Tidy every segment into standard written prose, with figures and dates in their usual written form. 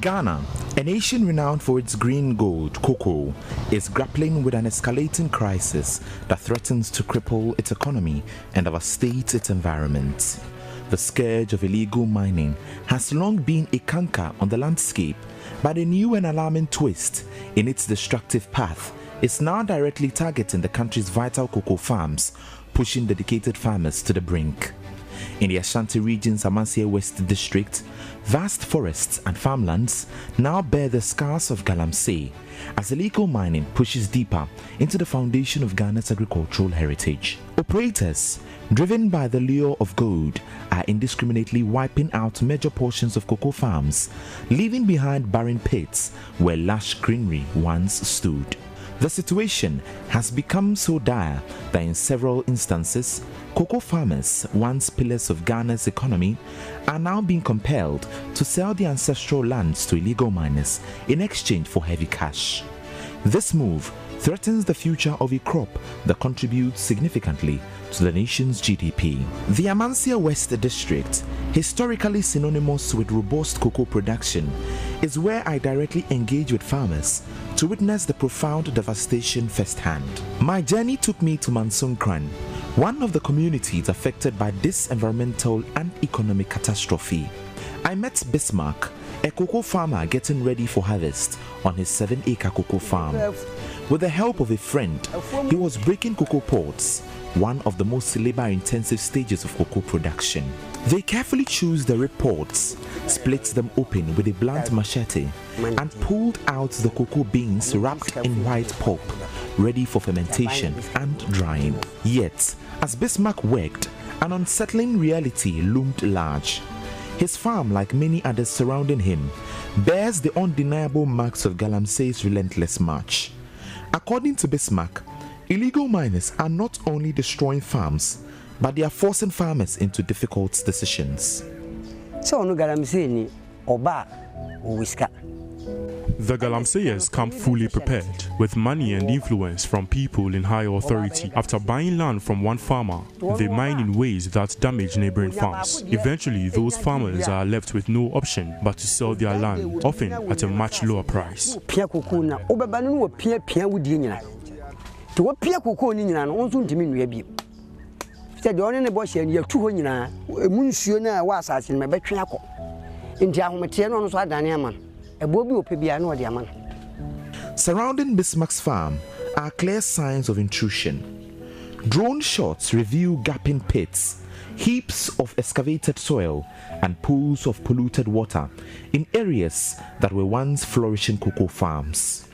Ghana, a nation renowned for its green gold, cocoa, is grappling with an escalating crisis that threatens to cripple its economy and devastate its environment. The scourge of illegal mining has long been a canker on the landscape, but a new and alarming twist in its destructive path is now directly targeting the country's vital cocoa farms, pushing dedicated farmers to the brink. In the Ashanti region's Galamsey West district, vast forests and farmlands now bear the scars of Galamsey as illegal mining pushes deeper into the foundation of Ghana's agricultural heritage. Operators, driven by the lure of gold, are indiscriminately wiping out major portions of cocoa farms, leaving behind barren pits where lush greenery once stood. The situation has become so dire that in several instances, cocoa farmers, once pillars of Ghana's economy, are now being compelled to sell their ancestral lands to illegal miners in exchange for heavy cash. This move threatens the future of a crop that contributes significantly to the nation's GDP. The Galamsey West district, historically synonymous with robust cocoa production, is where I directly engage with farmers to witness the profound devastation firsthand. My journey took me to Mansunkran, one of the communities affected by this environmental and economic catastrophe. I met Bismarck, a cocoa farmer getting ready for harvest on his 7-acre cocoa farm. With the help of a friend, he was breaking cocoa pods, one of the most labor-intensive stages of cocoa production. They carefully choose the rib pods, split them open with a blunt machete, and pulled out the cocoa beans wrapped in white pulp, ready for fermentation and drying. Yet, as Bismarck worked, an unsettling reality loomed large. His farm, like many others surrounding him, bears the undeniable marks of Galamsey's relentless march. According to Bismarck, illegal miners are not only destroying farms, but they are forcing farmers into difficult decisions. The Galamseyers come fully prepared, with money and influence from people in high authority. After buying land from one farmer, they mine in ways that damage neighboring farms. Eventually, those farmers are left with no option but to sell their land, often at a much lower price. Surrounding Bismarck's farm are clear signs of intrusion. Drone shots reveal gaping pits, heaps of excavated soil, and pools of polluted water in areas that were once flourishing cocoa farms.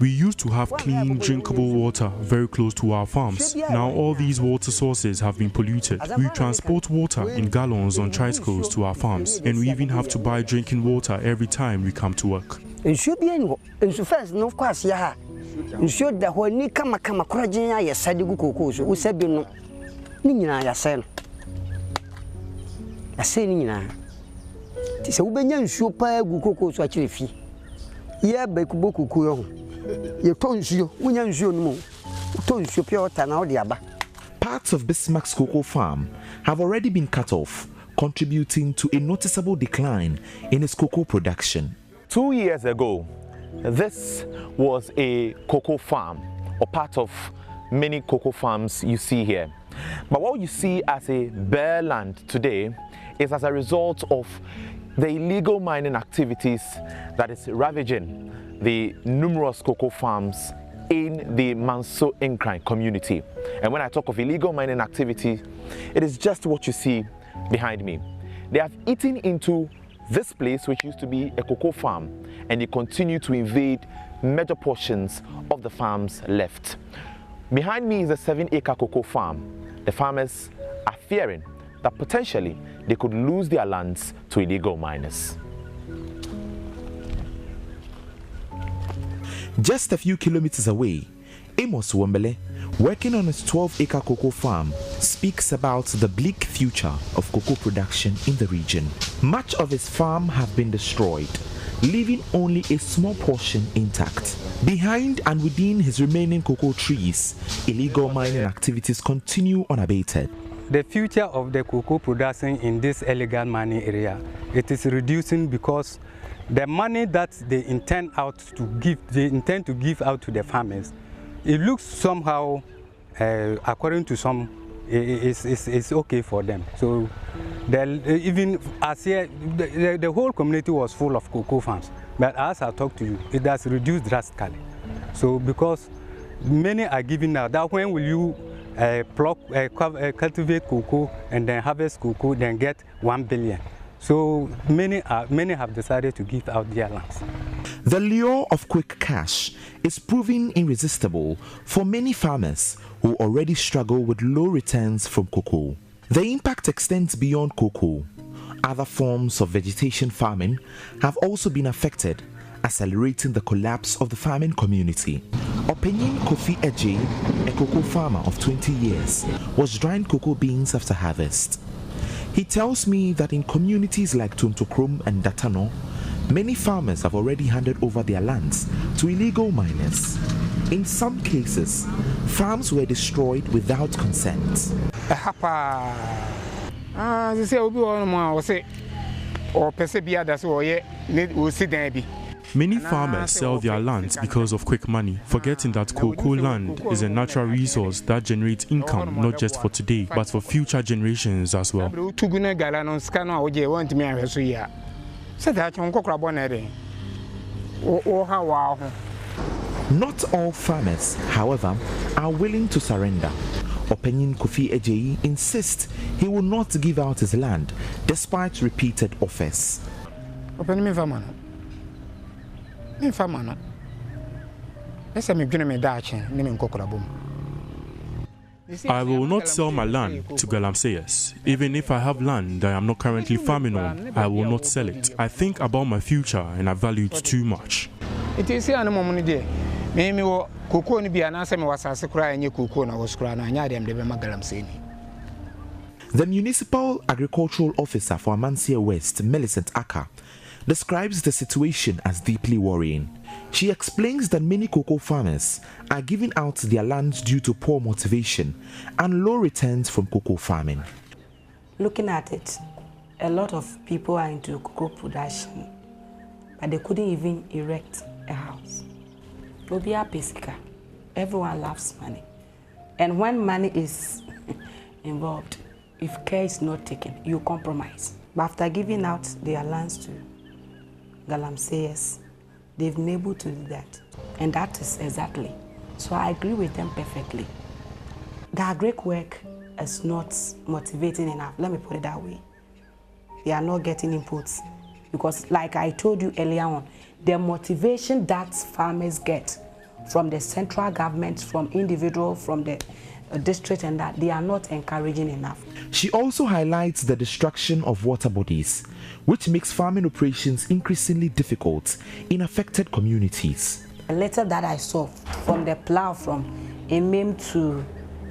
We used to have clean, drinkable water very close to our farms. Now all these water sources have been polluted. We transport water in gallons on tricycles to our farms, and we even have to buy drinking water every time we come to work. Parts of Bismarck's cocoa farm have already been cut off, contributing to a noticeable decline in its cocoa production. 2 years ago, this was a cocoa farm, or part of many cocoa farms you see here. But what you see as a bare land today is as a result of the illegal mining activities that is ravaging the numerous cocoa farms in the Mansunkran community. And when I talk of illegal mining activity, it is just what you see behind me. They have eaten into this place, which used to be a cocoa farm, and they continue to invade major portions of the farms left. Behind me is a 7-acre cocoa farm. The farmers are fearing that potentially they could lose their lands to illegal miners. Just a few kilometers away, Amos Wembele, working on his 12-acre cocoa farm, speaks about the bleak future of cocoa production in the region. Much of his farm have been destroyed, leaving only a small portion intact. Behind and within his remaining cocoa trees, illegal mining activities continue unabated. The future of the cocoa production in this illegal mining area, it is reducing because the money that they intend to give out to the farmers, it looks somehow, according to some, it's okay for them. So even as here, the whole community was full of cocoa farms. But as I talk to you, it has reduced drastically. So because many are giving out, that when will you cultivate cocoa and then harvest cocoa, then get 1 billion. So many have decided to give out their lands. The lure of quick cash is proving irresistible for many farmers who already struggle with low returns from cocoa. The impact extends beyond cocoa. Other forms of vegetation farming have also been affected, accelerating the collapse of the farming community. Opinion Kofi Eje, a cocoa farmer of 20 years, was drying cocoa beans after harvest. He tells me that in communities like Tontokrom and Datano, many farmers have already handed over their lands to illegal miners. In some cases, farms were destroyed without consent. Many farmers sell their lands because of quick money, forgetting that cocoa land is a natural resource that generates income not just for today, but for future generations as well. Not all farmers, however, are willing to surrender. Opinion Kofi Eje insists he will not give out his land despite repeated offers. I will not sell my land to Galamseyers. Even if I have land that I am not currently farming on, I will not sell it. I think about my future and I value it too much. The municipal agricultural officer for Galamsey West, Millicent Aka, describes the situation as deeply worrying. She explains that many cocoa farmers are giving out their lands due to poor motivation and low returns from cocoa farming. Looking at it, a lot of people are into cocoa production, but they couldn't even erect a house. Everyone loves money. And when money is involved, if care is not taken, you compromise. But after giving out their lands to Galamseyers, they've been able to do that. And that is exactly. So I agree with them perfectly. The agric work is not motivating enough. Let me put it that way. They are not getting inputs. Because like I told you earlier on, the motivation that farmers get from the central government, from individual, from the district, and that they are not encouraging enough. She also highlights the destruction of water bodies, which makes farming operations increasingly difficult in affected communities. The letter that I saw from the plow from Emem to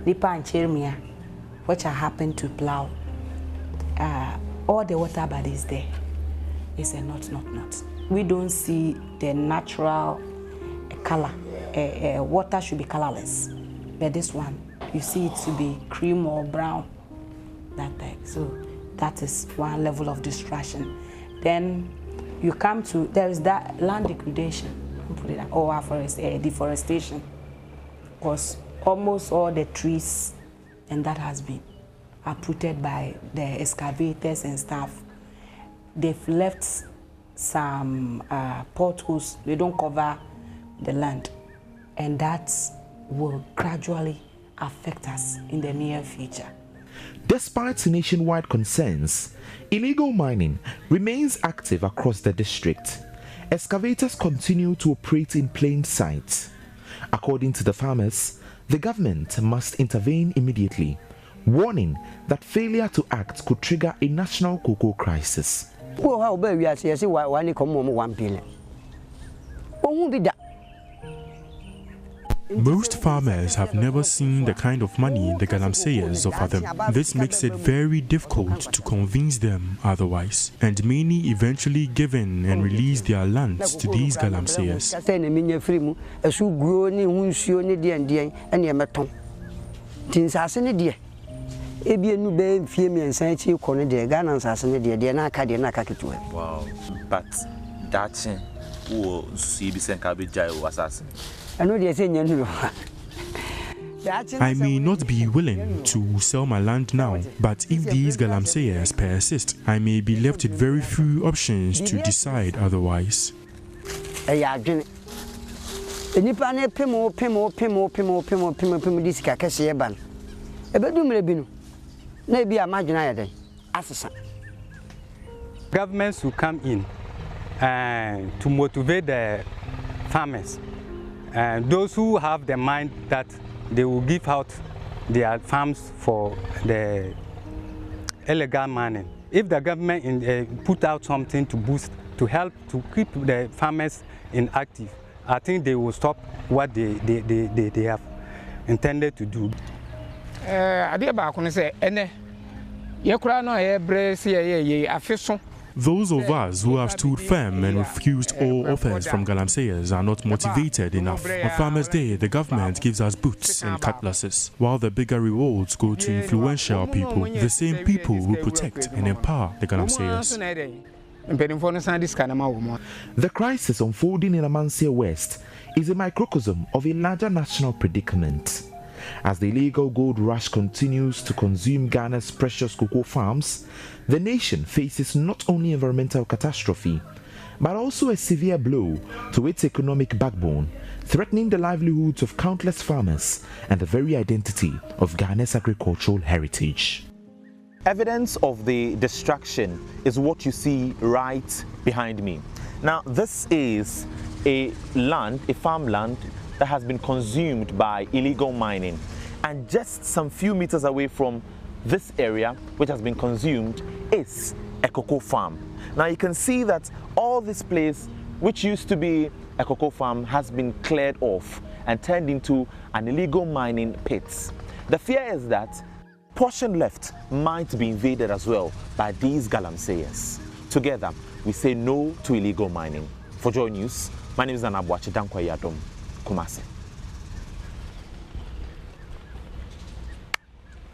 Lipa and Chermia, which I happened to plow, all the water bodies there is a not. We don't see the natural color. Water should be colorless, but this one, you see it to be cream or brown, that type. So that is one level of distraction. Then you come to, there is that land degradation, or deforestation, because almost all the trees and that has been uprooted by the excavators and stuff. They've left some potholes, they don't cover the land, and that will gradually affect us in the near future. Despite nationwide concerns, illegal mining remains active across the district. Excavators continue to operate in plain sight. According to the farmers, the government must intervene immediately, warning that failure to act could trigger a national cocoa crisis. Most farmers have never seen the kind of money the Galamseyers offer them. This makes it very difficult to convince them otherwise, and many eventually give in and release their lands to these Galamseyers. Wow, but that's who see assassin. I may not be willing to sell my land now, but if these Galamseyers persist, I may be left with very few options to decide otherwise. Governments will come in to motivate the farmers. And those who have the mind that they will give out their farms for the illegal mining. If the government put out something to boost, to help to keep the farmers inactive, I think they will stop what they have intended to do. Those of us who have stood firm and refused all offers from Galamseyers are not motivated enough. On Farmers' Day, the government gives us boots and cutlasses, while the bigger rewards go to influential people, the same people who protect and empower the Galamseyers. The crisis unfolding in Galamsey West is a microcosm of a larger national predicament. As the illegal gold rush continues to consume Ghana's precious cocoa farms, the nation faces not only environmental catastrophe, but also a severe blow to its economic backbone, threatening the livelihoods of countless farmers and the very identity of Ghana's agricultural heritage. Evidence of the destruction is what you see right behind me. Now, this is a farmland that has been consumed by illegal mining, and just some few meters away from this area which has been consumed is a cocoa farm. Now you can see that all this place which used to be a cocoa farm has been cleared off and turned into an illegal mining pit. The fear is that portion left might be invaded as well by these Galamseyers. Together we say no to illegal mining. For Joy News, my name is Anabuachi Dankwa Yadom, Kumasi.